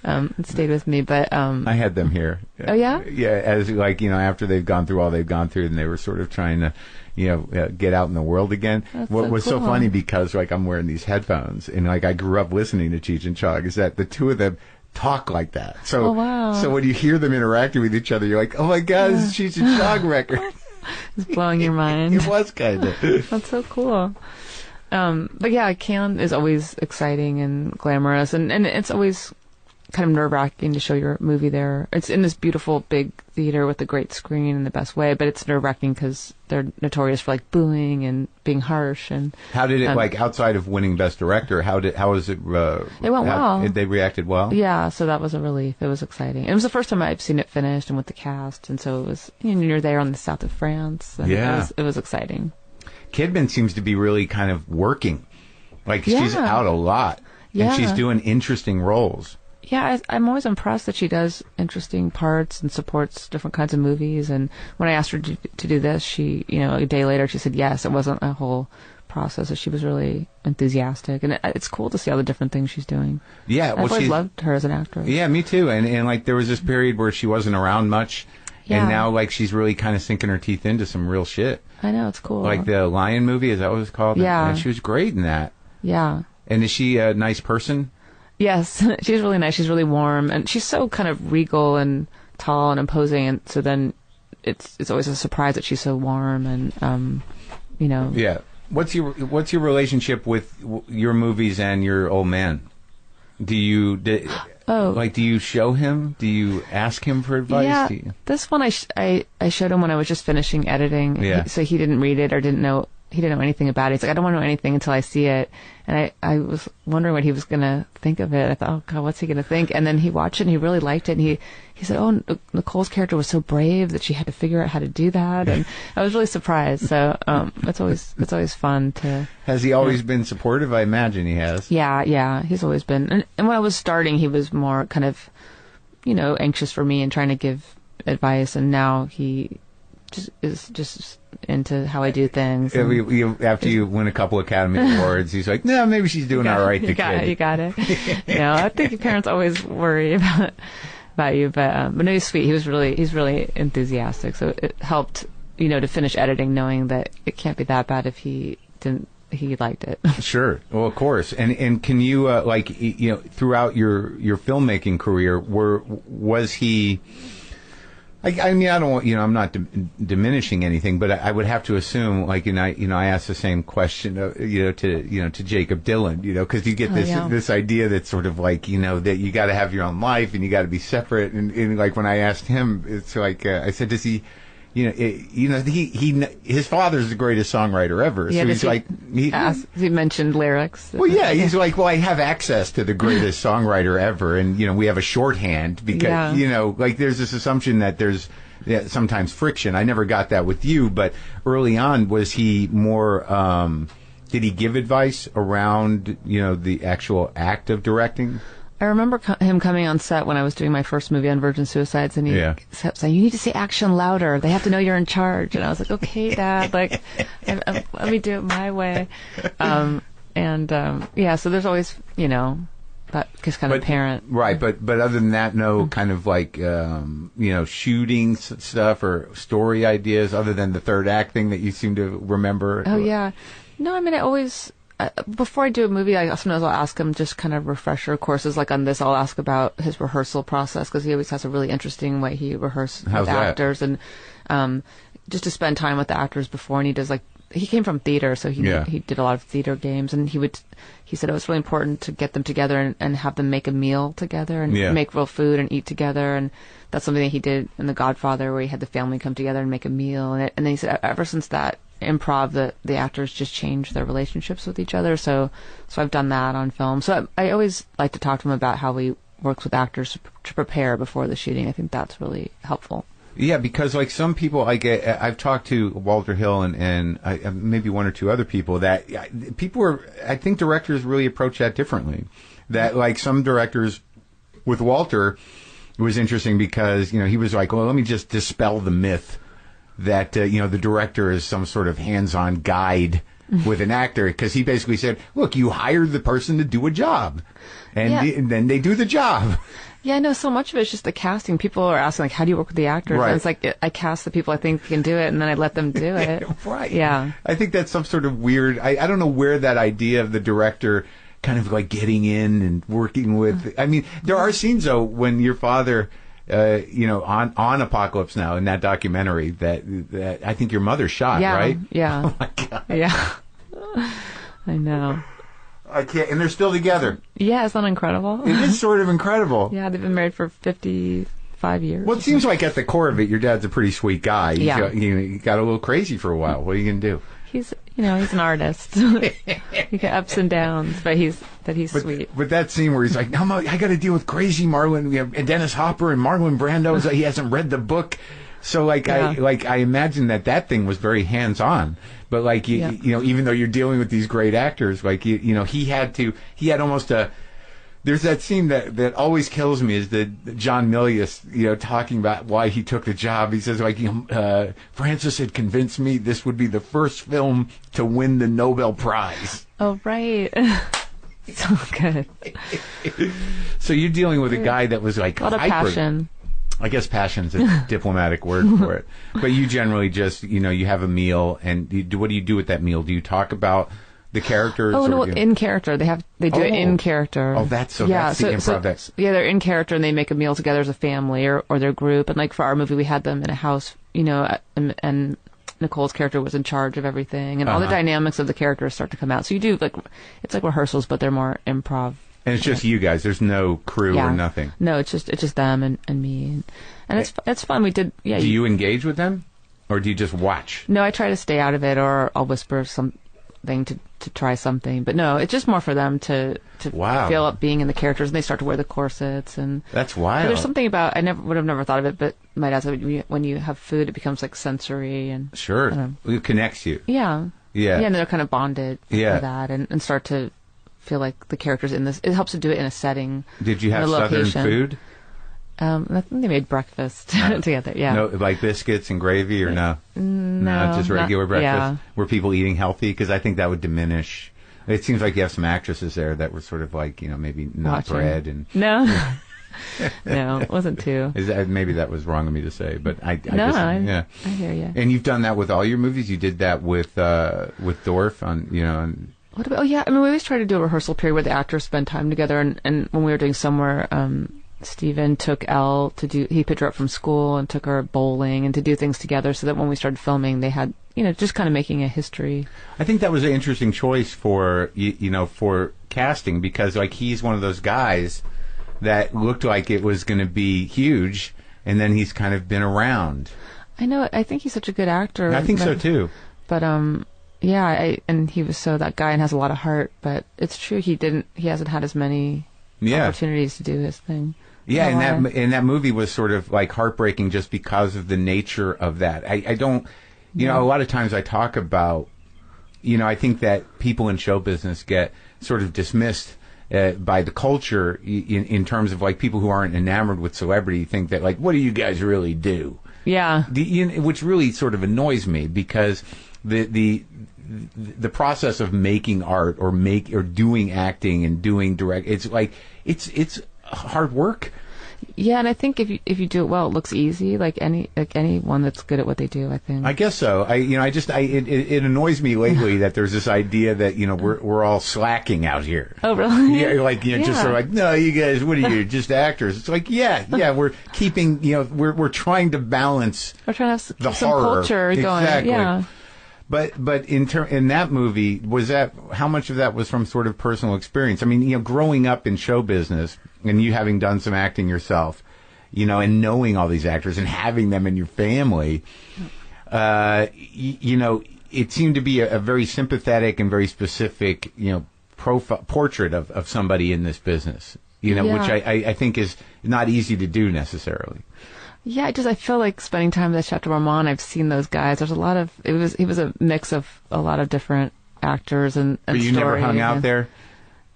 It stayed with me, but I had them here. Oh yeah. Yeah, as after they've gone through all they've gone through, and they were sort of trying to. Get out in the world again. What was so funny, because like I'm wearing these headphones, and like I grew up listening to Cheech and Chong, is that the two of them talk like that. So, so when you hear them interacting with each other, you're like, oh my God, this is Cheech and Chong record. It's blowing your mind. It was kind of. That's so cool. But yeah, Cannes is always exciting and glamorous, and it's always kind of nerve-wracking to show your movie there. It's in this beautiful big theater with a great screen in the best way, but it's nerve-wracking because they're notorious for like booing and being harsh. And how did it like outside of winning Best Director? How was it? It went well. They reacted well. Yeah, so that was a relief. It was exciting. It was the first time I've seen it finished and with the cast, and so it was. You're there on the south of France. And it was exciting. Kidman seems to be really kind of working. Like she's out a lot, and she's doing interesting roles. Yeah, I'm always impressed that she does interesting parts and supports different kinds of movies. And when I asked her to do this, she, a day later, she said yes. It wasn't a whole process. So she was really enthusiastic, and it's cool to see all the different things she's doing. Yeah, well, I've always loved her as an actress. Yeah, me too. And like there was this period where she wasn't around much, and now like she's really kind of sinking her teeth into some real shit. I know, it's cool. Like the Lion movie, is that what it's called? Yeah, and she was great in that. Yeah. And is she a nice person? Yes, she's really nice. She's really warm, and she's so kind of regal and tall and imposing, and so then it's always a surprise that she's so warm and you know. Yeah. What's your relationship with your movies and your old man? Do you show him? Do you ask him for advice? Yeah. This one I showed him when I was just finishing editing. Yeah. So he didn't read it or didn't know anything about it. He's like, I don't want to know anything until I see it. And I was wondering what he was going to think of it. I thought, oh God, what's he going to think? And then he watched it and he really liked it. And he said, oh, Nicole's character was so brave that she had to figure out how to do that. And I was really surprised. So it's always fun to. Has he always been supportive? I imagine he has. Yeah. He's always been. And when I was starting, he was more kind of, anxious for me and trying to give advice. And now he is just into how I do things. After you win a couple Academy Awards, he's like, no, maybe she's doing all right. You got it. I think your parents always worry about you, but no, he's sweet. He's really enthusiastic. So it helped, to finish editing, knowing that it can't be that bad if he liked it. Sure. Well, of course. And can you throughout your filmmaking career, was he? I mean, I don't want, I'm not diminishing anything, but I would have to assume, I asked the same question, to Jacob Dylan, because you get this idea that's sort of like, that you got to have your own life and you got to be separate. And like when I asked him, it's like, I said, does he, his father's the greatest songwriter ever. Yeah, so he's he mentioned lyrics. Well, yeah, he's like, well, I have access to the greatest songwriter ever, and we have a shorthand because there's this assumption that there's sometimes friction. I never got that with you, but early on, was he more? Did he give advice around the actual act of directing? I remember him coming on set when I was doing my first movie on Virgin Suicides, and he kept saying, you need to say action louder. They have to know you're in charge. And I was like, okay, Dad, let me do it my way. So there's always, that just kind of parent. Right, but other than that, no kind of shooting stuff or story ideas other than the third act thing that you seem to remember? Oh, yeah. No, I mean, I always... before I do a movie, sometimes I'll ask him just kind of refresher courses. Like on this, I'll ask about his rehearsal process because he always has a really interesting way he rehearses with actors, and just to spend time with the actors before. And he does he came from theater, so he did a lot of theater games, and he said it was really important to get them together and have them make a meal together and make real food and eat together. And that's something that he did in The Godfather, where he had the family come together and make a meal. And then he said ever since that improv, the actors just change their relationships with each other. So I've done that on film. So I always like to talk to him about how he works with actors to prepare before the shooting. I think that's really helpful. Yeah, because some people, I've talked to Walter Hill and maybe one or two other people that I think directors really approach that differently. That some directors with Walter, it was interesting because, he was like, well, let me just dispel the myth that, the director is some sort of hands-on guide with an actor, because he basically said, look, you hired the person to do a job, and then they do the job. Yeah, I know so much of it's just the casting. People are asking, how do you work with the actors? Right. And it's like, I cast the people I think can do it, and then I let them do it. Right. Yeah. I think that's some sort of weird, I don't know where that idea of the director kind of getting in and working with, I mean, there are scenes, though, when your father... on Apocalypse Now in that documentary that I think your mother shot, right? Yeah. Oh my God. Yeah. I know. I can't, and they're still together. Yeah, isn't that incredible? It is sort of incredible. Yeah, they've been married for 55 years. Well, it seems like at the core of it, your dad's a pretty sweet guy. He got a little crazy for a while. What are you gonna do? He's an artist. He got ups and downs, but he's sweet. But that scene where he's like, no, I got to deal with crazy Marlon, and Dennis Hopper and Marlon Brando. So he hasn't read the book. So I imagine that thing was very hands on. But even though you're dealing with these great actors, he had almost There's that scene that always kills me is the John Milius, talking about why he took the job. He says, like, Francis had convinced me this would be the first film to win the Nobel Prize. Oh, right. So good. So you're dealing with a guy that was like a lot of passion. I guess passion's a diplomatic word for it. But you generally just, you have a meal, and what do you do with that meal? Do you talk about the characters? Oh, no, in character. They do it in character. Oh, that's the improv. Yeah, they're in character, and they make a meal together as a family or their group. And like for our movie, we had them in a house, and Nicole's character was in charge of everything, and all the dynamics of the characters start to come out. So you do it's like rehearsals, but they're more improv. And it's just you guys. There's no crew or nothing. No, it's just them and me, and it's fun. We did. Yeah. Do you engage with them, or do you just watch? No, I try to stay out of it, or I'll whisper something to try something. But no, it's just more for them to feel up being in the characters, and they start to wear the corsets, and that's wild. But there's something about would have never thought of it, but my dad said when you have food, it becomes like sensory and sure, it connects you. Yeah, and they're kind of bonded for that, and start to feel like the characters in this. It helps to do it in a setting. Did you have Southern food? I think they made breakfast together. Yeah. No, like biscuits and gravy, or no? No, just regular breakfast. Yeah. Were people eating healthy? Because I think that would diminish. It seems like you have some actresses there that were sort of like, maybe not bred and. No. No, it wasn't too. Maybe that was wrong of me to say, but I hear you. And you've done that with all your movies. You did that with Dorf on, And, what about? Oh yeah, I mean, we always try to do a rehearsal period where the actors spend time together. And when we were doing Somewhere, Steven took Elle he picked her up from school and took her bowling and to do things together, so that when we started filming, they had, just kind of making a history. I think that was an interesting choice for for casting, because like he's one of those guys that looked like it was going to be huge, and then he's kind of been around. I know. I think he's such a good actor. I think so too. But and he was that guy and has a lot of heart. But it's true, he hasn't had as many opportunities to do his thing. Yeah, and that movie was sort of like heartbreaking just because of the nature of that. I don't, a lot of times I talk about, I think that people in show business get sort of dismissed by the culture in terms of like people who aren't enamored with celebrity think that like, what do you guys really do? Yeah. Which really sort of annoys me, because the process of making art or doing acting and doing direct, it's like it's hard work. Yeah, and I think if you do it well, it looks easy. Like anyone that's good at what they do, I think. I guess so. It annoys me lately that there's this idea that we're all slacking out here. Oh, really? Yeah, just sort of like, no, you guys, what are you, just actors? It's like, we're keeping, we're trying to balance. We're trying to have the some horror. Culture going. Exactly. Yeah. But in that movie, how much of that was from sort of personal experience? I mean, growing up in show business and you having done some acting yourself, and knowing all these actors and having them in your family, it seemed to be a very sympathetic and very specific, portrait of somebody in this business, which I think is not easy to do necessarily. Yeah, I feel like spending time at Chateau Marmont, I've seen those guys. There's a lot of, he was a mix of a lot of different actors and But you never hung out there?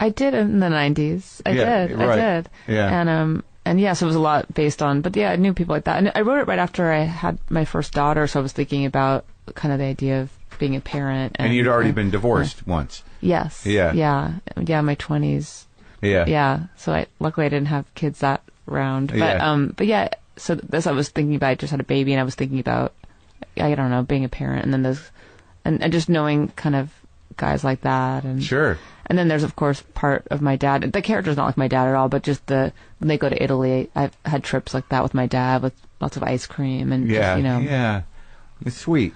I did in the 90s. I did. Yeah. And so it was a lot based on, but I knew people like that. And I wrote it right after I had my first daughter, so I was thinking about kind of the idea of being a parent. And you'd already been divorced once. Yes. Yeah. Yeah, in my 20s. Yeah. Yeah, so luckily I didn't have kids that round. But so this I was thinking about, I just had a baby, and I was thinking about, I don't know, being a parent, and then those, and just knowing kind of guys like that. And sure. And then there's, of course, part of my dad. The character's not like my dad at all, but just when they go to Italy, I've had trips like that with my dad with lots of ice cream and Yeah, it's sweet.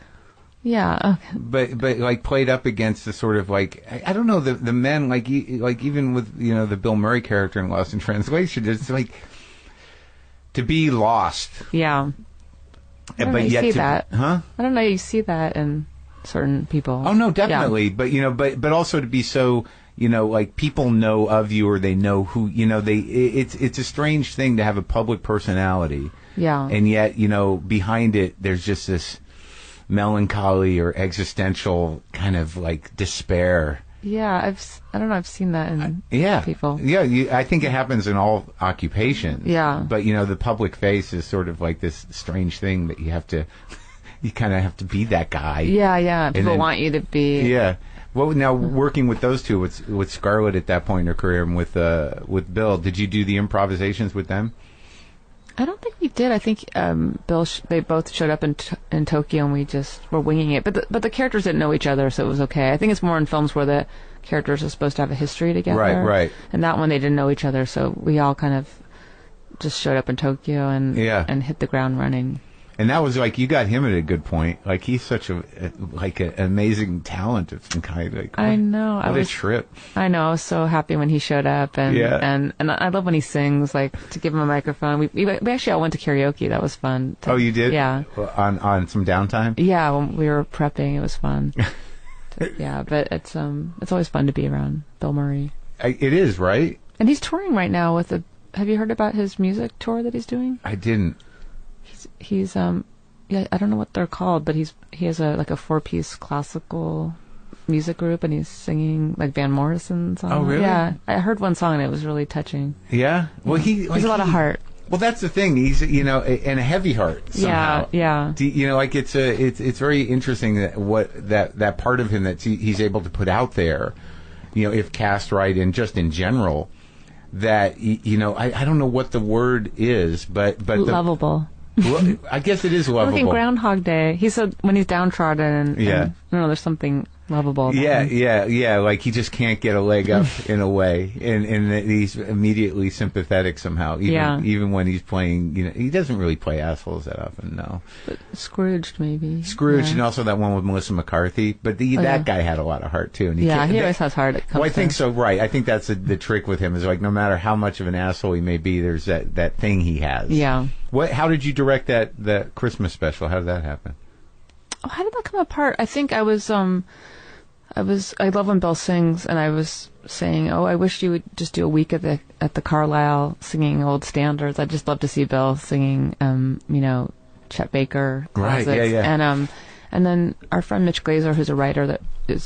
Yeah. But like played up against the sort of like, I don't know, the men, like even with, the Bill Murray character in Lost in Translation, it's like, to be lost. Yeah. But yet see that. Huh? I don't know, you see that in certain people. Oh, no, definitely. Yeah. But also to be so, like people know of you, or they know who, it's a strange thing to have a public personality. Yeah. And yet, behind it, there's just this melancholy or existential kind of like despair. Yeah, I don't know. I've seen that in people. Yeah, I think it happens in all occupations. Yeah. But, the public face is sort of like this strange thing that you have to, you kind of have to be that guy. Yeah. People want you to be. Yeah. Well, now working with those two, with Scarlett at that point in her career, and with Bill, did you do the improvisations with them? I don't think we did. I think Bill. They both showed up in Tokyo, and we just were winging it. But the characters didn't know each other, so it was okay. I think it's more in films where the characters are supposed to have a history together. Right. And that one they didn't know each other, so we all kind of just showed up in Tokyo and hit the ground running. And that was like, you got him at a good point. Like, he's such an amazing talent of some kind. Like, I know. What a trip. I know. I was so happy when he showed up. And I love when he sings, like, to give him a microphone. We actually all went to karaoke. That was fun. Oh, you did? Yeah. On some downtime? Yeah, when we were prepping, it was fun. But it's always fun to be around Bill Murray. It is, right? And he's touring right now with have you heard about his music tour that he's doing? I didn't. He's I don't know what they're called, but he has a 4-piece classical music group, and he's singing like Van Morrison songs. Oh, really? Yeah, I heard one song and it was really touching. Yeah. Well, he has a lot of heart. Well, that's the thing. He's and a heavy heart somehow. Yeah. It's very interesting that part of him that he's able to put out there, if cast right, and just in general, that I don't know what the word is, but lovable. Well, I guess it is lovable. Like in Groundhog Day, he said when he's downtrodden, and I don't know, there's something lovable about him. Yeah. Like he just can't get a leg up in a way, and he's immediately sympathetic somehow. Even when he's playing, he doesn't really play assholes that often. No. But Scrooged, maybe. Scrooged, and also that one with Melissa McCarthy. But that guy had a lot of heart too, and he always has heart. I think so. Right. I think that's the trick with him, is like, no matter how much of an asshole he may be, there's that thing he has. Yeah. How did you direct that Christmas special? How did that happen? Oh, how did that come apart? I think I love when Bill sings, and I was saying, I wish you would just do a week at the Carlisle singing old standards. I'd just love to see Bill singing, Chet Baker classics. Right, yeah. And then our friend Mitch Glazer, who's a writer that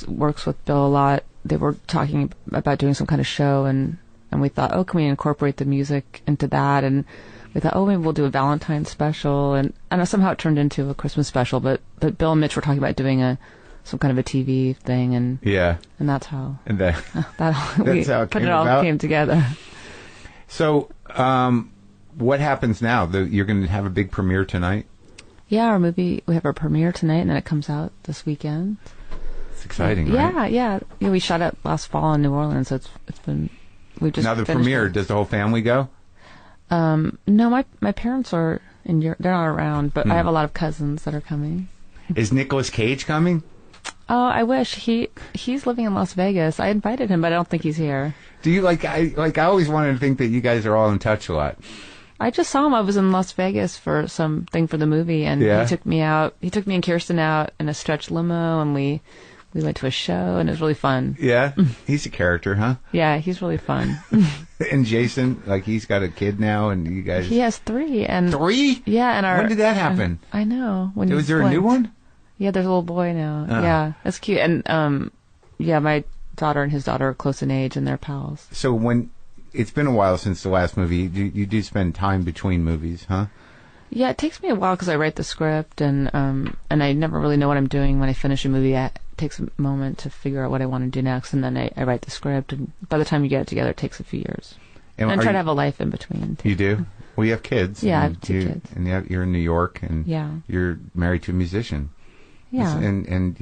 works with Bill a lot, they were talking about doing some kind of show, and we thought, can we incorporate the music into that? And we thought, maybe we'll do a Valentine's special, and somehow it turned into a Christmas special. But Bill and Mitch were talking about doing some kind of a TV thing, and that's how it all came together. So, what happens now? You're going to have a big premiere tonight? Yeah, our movie. We have our premiere tonight, and then it comes out this weekend. It's exciting, right? Yeah. We shot it last fall in New Orleans, so it's been. We just now the premiere. Does the whole family go? No, my parents are in Europe. They're not around, but I have a lot of cousins that are coming. Is Nicolas Cage coming? Oh, I wish. He's living in Las Vegas. I invited him, but I don't think he's here. Do you I always wanted to think that you guys are all in touch a lot. I just saw him. I was in Las Vegas for something for the movie, and he took me out. He took me and Kirsten out in a stretch limo, and we went to a show, and it was really fun. Yeah? He's a character, huh? Yeah, he's really fun. And Jason, he's got a kid now, and you guys... He has 3. And 3? Yeah, and when did that happen? I know. Was there a new one? Yeah, there's a little boy now. Yeah, that's cute. And, my daughter and his daughter are close in age, and they're pals. So it's been a while since the last movie. You do spend time between movies, huh? Yeah, it takes me a while because I write the script, and I never really know what I'm doing when I finish a movie. It takes a moment to figure out what I want to do next, and then I write the script, and by the time you get it together, it takes a few years. And I try to have a life in between, too. You do? Well, you have kids. Yeah, I have 2 kids. And you're in New York, and you're married to a musician. Yeah. And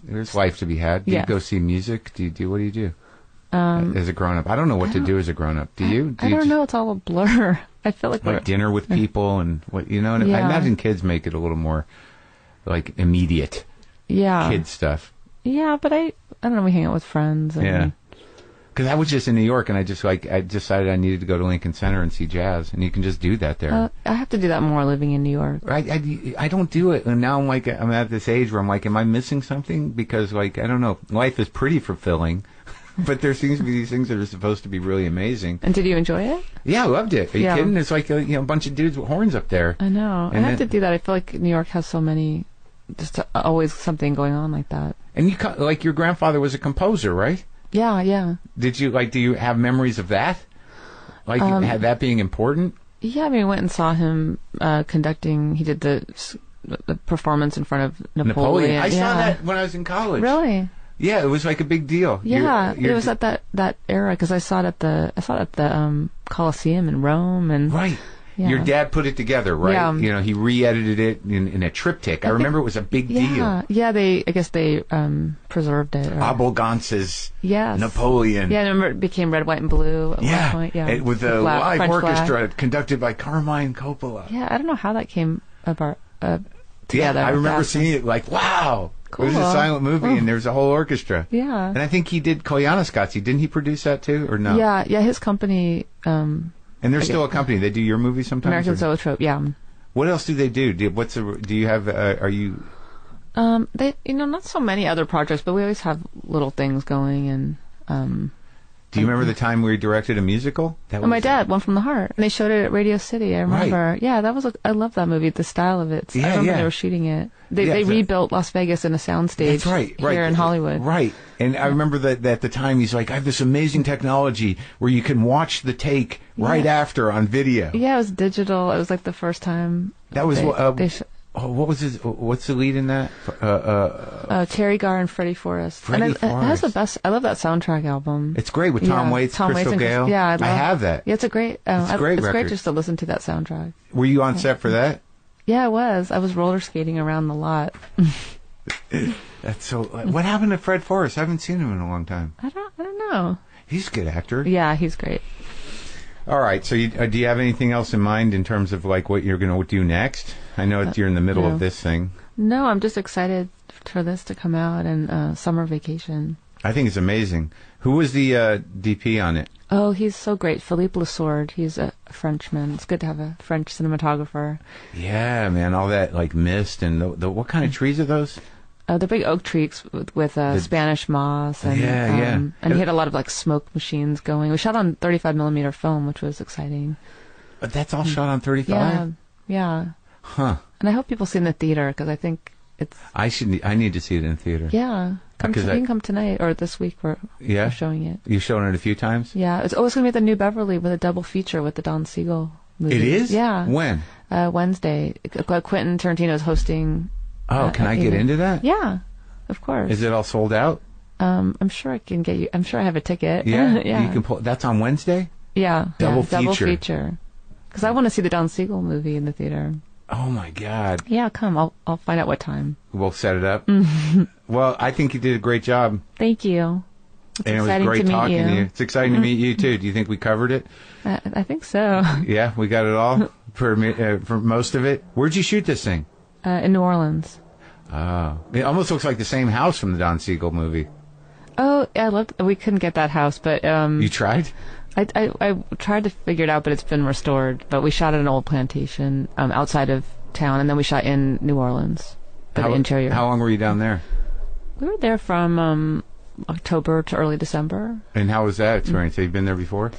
there's life to be had. Do you go see music? What do you do? As a grown-up? I don't know what to do as a grown-up. Do you? I don't know. It's all a blur. I feel like dinner with people and what, and I imagine kids make it a little more immediate. Yeah. Kid stuff. Yeah, but I don't know. We hang out with friends. And because I was just in New York, and I decided I needed to go to Lincoln Center and see jazz, and you can just do that there. I have to do that more living in New York. I don't do it, and now I'm at this age where I'm am I missing something? Because I don't know, life is pretty fulfilling, but there seems to be these things that are supposed to be really amazing. And did you enjoy it? Yeah, I loved it. Are you kidding? It's a bunch of dudes with horns up there. I know. I have to do that. I feel like New York has so many just always something going on like that. And like your grandfather was a composer, right? Yeah. Do you have memories of that? Like had that being important? Yeah, I mean, we went and saw him conducting. He did the performance in front of Napoleon. I saw that when I was in college. Really? Yeah, it was like a big deal. Yeah, it was at that era because I saw it at the Colosseum in Rome and right. Yeah. Your dad put it together, right? Yeah. He re-edited it in a triptych. I remember it was a big deal. Yeah, I guess they preserved it. Abel Gance's Yes. Napoleon. Yeah, I remember it became red, white, and blue at one point. Yeah, with the live French orchestra flag. conducted by Carmine Coppola. Yeah, I don't know how that came about Yeah, together. I remember seeing it like, wow. Cool. It was a silent movie, and there's a whole orchestra. Yeah. And I think he did Koyaanisqatsi. Didn't he produce that too, or no? Yeah, his company... and they're still a company. They do your movies sometimes? American Zoetrope, yeah. What else do they do? Do you have, are you... They, not so many other projects, but we always have little things going, and... Do you remember the time we directed a musical? My dad, One from the Heart. And they showed it at Radio City, I remember. Right. Yeah, I love that movie, the style of it. I remember they were shooting it. They rebuilt Las Vegas in a soundstage here in Hollywood. Right. And I remember that at the time he's like, I have this amazing technology where you can watch the take right after on video. Yeah, it was digital. It was like the first time. That was... what was what's the lead in that? Terry Garr and Freddie Forrest. It has the best. I love that soundtrack album. It's great with Tom Waits, Crystal Gale. Yeah, I have that. Yeah, it's a great. It's great just to listen to that soundtrack. Were you on set for that? Yeah, I was. I was roller skating around the lot. That's so. What happened to Fred Forrest? I haven't seen him in a long time. I don't know. He's a good actor. Yeah, he's great. All right. So, do you have anything else in mind in terms of like what you're going to do next? I know you're in the middle of this thing. No, I'm just excited for this to come out and summer vacation. I think it's amazing. Who was the DP on it? Oh, he's so great. Philippe Lassorde. He's a Frenchman. It's good to have a French cinematographer. Yeah, man. All that like mist and the what kind of trees are those? They're big oak trees with Spanish moss, and and he had a lot of like smoke machines going. We shot on 35 millimeter film, which was exciting. But that's all shot on 35. Yeah. Huh. And I hope people see it in the theater because I think it's. I need to see it in the theater. Yeah, you can come tonight or this week. We're showing it. You've shown it a few times. Yeah, it's always going to be at the New Beverly with a double feature with the Don Siegel movie. It is. Yeah. When? Wednesday. Quentin Tarantino is hosting. Oh, can I get into that? Yeah, of course. Is it all sold out? I'm sure I can get you. I'm sure I have a ticket. Yeah, yeah. You can pull. That's on Wednesday. Yeah, double feature. Because I want to see the Don Siegel movie in the theater. Oh my God. Yeah, come. I'll find out what time. We'll set it up. Well, I think you did a great job. Thank you. And it was great talking to you. It's exciting to meet you too. Do you think we covered it? I think so. Yeah, we got it all for most of it. Where'd you shoot this thing? In New Orleans. Oh, it almost looks like the same house from the Don Siegel movie. Oh, I loved. We couldn't get that house, but you tried. I tried to figure it out, but it's been restored. But we shot at an old plantation outside of town, and then we shot in New Orleans. The interior. How long were you down there? We were there from October to early December. And how was that experience? Have you been there before?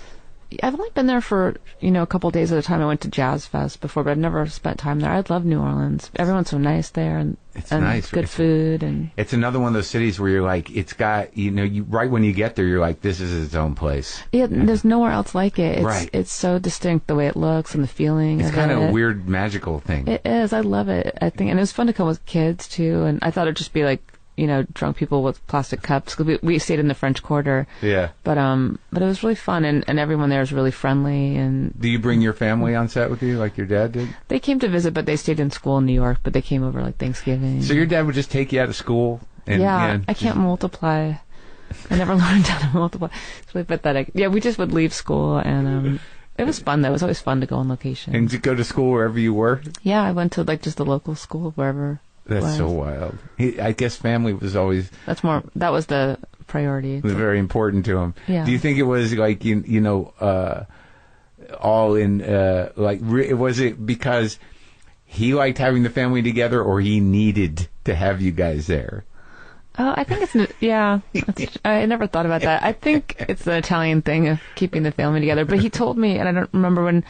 I've only been there for, a couple of days at a time. I went to Jazz Fest before, but I've never spent time there. I love New Orleans. Everyone's so nice there, and it's nice. Good food. And it's another one of those cities where you're like, it's got, you right when you get there, you're like, this is its own place. Yeah, there's nowhere else like it. Right. It's so distinct the way it looks and the feeling. It's kind of a weird, magical thing. It is. I love it. I think, and it was fun to come with kids too. And I thought it'd just be like, drunk people with plastic cups. Cause we stayed in the French Quarter. Yeah. But it was really fun, and everyone there is really friendly. And do you bring your family on set with you, like your dad did? They came to visit, but they stayed in school in New York. But they came over like Thanksgiving. So your dad would just take you out of school? I can't multiply. I never learned how to multiply. It's really pathetic. Yeah, we just would leave school, and it was fun though. It was always fun to go on location. And to go to school wherever you were? Yeah, I went to like just the local school wherever. That's so wild. I guess family was always... That was the priority. It was very important to him. Yeah. Do you think it was like, all in, was it because he liked having the family together, or he needed to have you guys there? Oh, I think I never thought about that. I think it's the Italian thing of keeping the family together. But he told me, and I don't remember when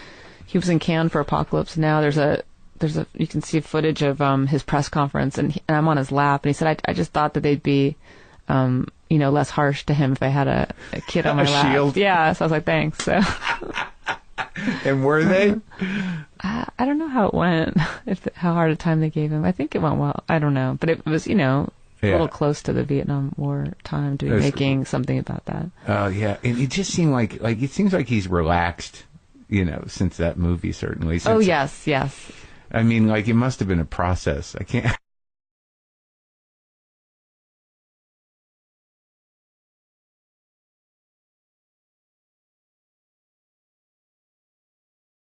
he was in Cannes for Apocalypse Now, there's you can see footage of his press conference, and I'm on his lap, and he said, I just thought that they'd be, less harsh to him if I had a kid on my lap. Shield. Yeah, so I was like, thanks. So. And were they? I don't know how it went, how hard a time they gave him. I think it went well. I don't know, but it was, a little close to the Vietnam War time to be making something about that. Oh yeah, and it just seemed like it seems like he's relaxed, since that movie certainly. Oh yes. I mean, it must have been a process. I can't.